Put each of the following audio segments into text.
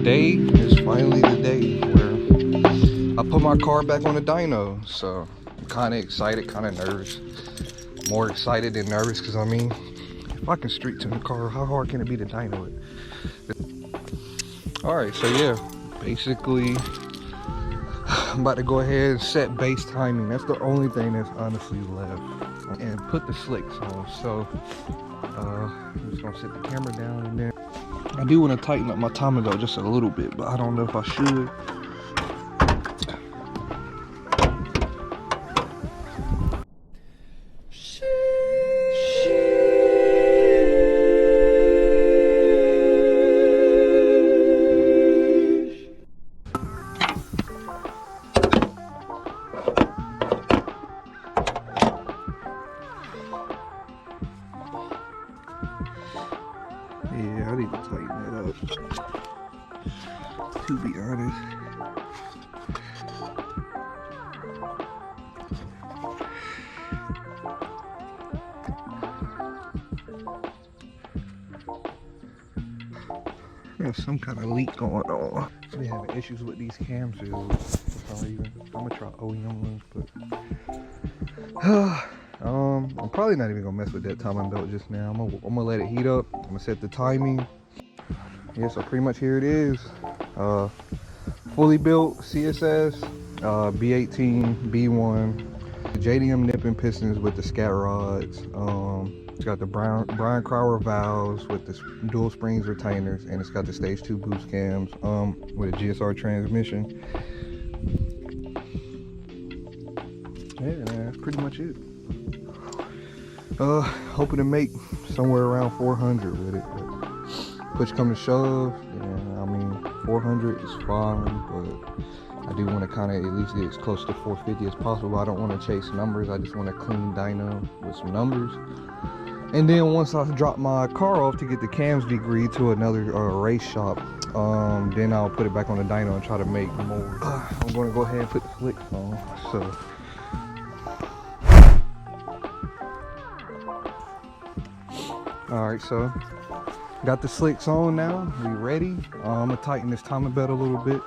Today is finally the day where I put my car back on the dyno. So I'm kind of excited, kind of nervous. More excited than nervous, because I mean, if I can street tune the car, how hard can it be to dyno it? Alright, so yeah, basically I'm about to go ahead and set base timing. That's the only thing that's honestly left. And put the slicks on. So I'm just gonna set the camera down, and then I do want to tighten up my timing belt just a little bit, but I don't know if I should. Yeah, I need to tighten that up, to be honest. There's some kind of leak going on. They having issues with these cams for some reason. I'm gonna try OEM ones, but I'm probably not even gonna mess with that timing belt just now. I'm gonna let it heat up. I'm gonna set the timing. Yeah, so pretty much here it is. Fully built CSS, B18, B1, JDM nipping pistons with the scat rods. It's got the Brian Crower valves with the dual springs retainers, and it's got the stage 2 boost cams with a GSR transmission. Yeah, man, that's pretty much it. Hoping to make somewhere around 400 with it, but push come to shove, yeah, I mean 400 is fine, but I do want to kind of at least get as close to 450 as possible. I don't want to chase numbers. I just want a clean dyno with some numbers. And then once I drop my car off to get the cams degreed to another race shop, then I'll put it back on the dyno and try to make more. I'm going to go ahead and put the flicks on. So alright, so got the slicks on now. We ready. I'm gonna tighten this timing belt a little bit.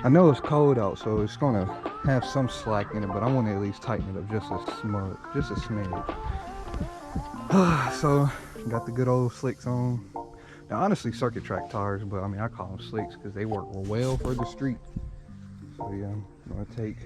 I know it's cold out, so it's gonna have some slack in it, but I want to at least tighten it up just a smidge. So got the good old slicks on. Now, honestly, circuit track tires, but I mean I call them slicks because they work well for the street. So yeah, I'm gonna take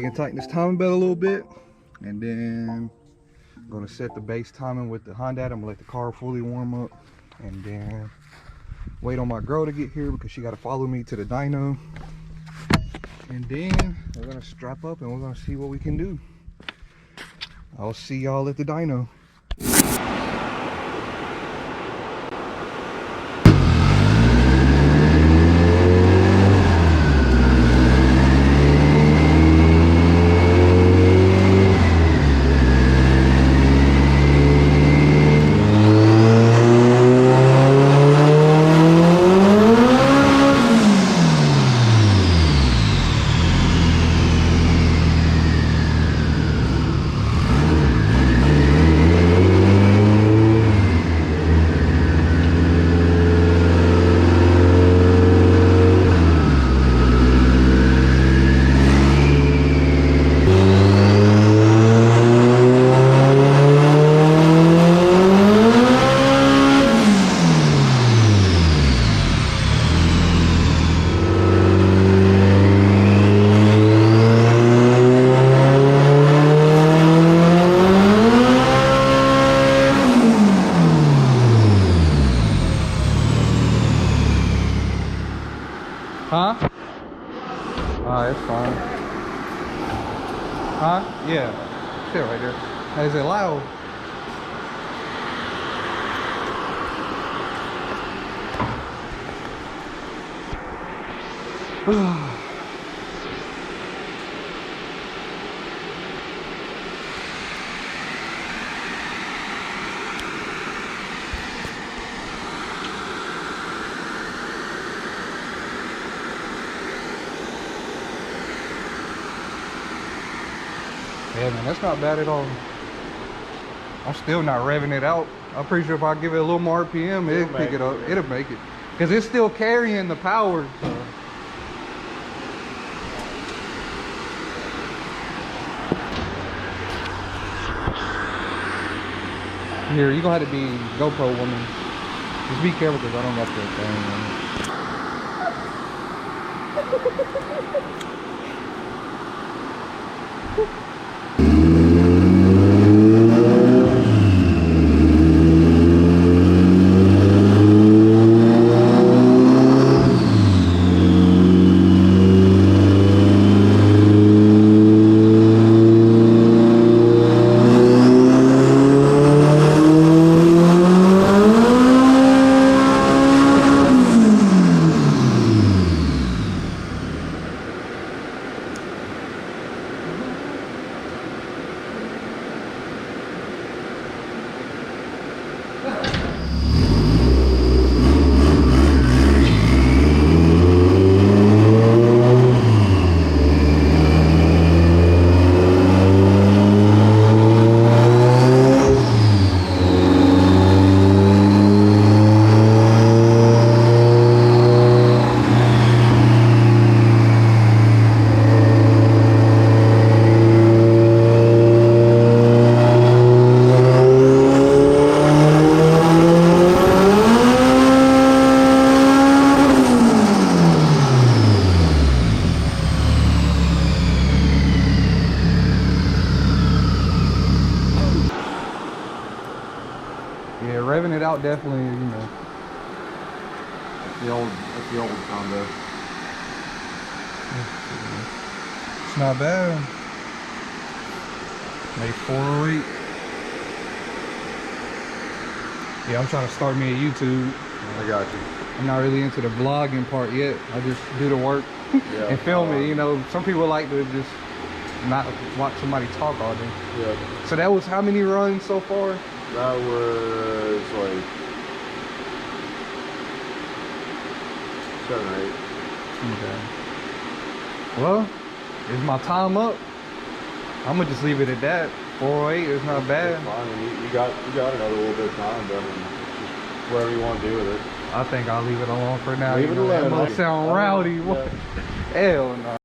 and tighten this timing belt a little bit, and then I'm gonna set the base timing with the Honda. I'm gonna let the car fully warm up, and then wait on my girl to get here because she got to follow me to the dyno. And then we're gonna strap up and we're gonna see what we can do. I'll see y'all at the dyno. Huh? It's fine. Huh? Yeah. Shit right there. Is it loud? Yeah, man, that's not bad at all. I'm still not revving it out. I'm pretty sure if I give it a little more RPM, it'll pick it up. It'll make it. Because it's still carrying the power. So. Here, you're going to have to be GoPro woman. Just be careful because I don't got that thing on it. Yeah, revving it out definitely, you know. That's the old combo. It's not bad. Maybe 408. Yeah, I'm trying to start me a YouTube. I got you. I'm not really into the vlogging part yet. I just do the work and film it. You know, some people like to just not watch somebody talk all day. Yeah. So that was how many runs so far? That was like 7 or 8. Okay. Well, is my time up? I'm gonna just leave it at that. 408 is not bad. It's fine. I mean, you got another little bit of time, but I mean, just whatever you want to do with it. I think I'll leave it alone for now. Leave it alone. It might sound rowdy. Yeah. Hell no.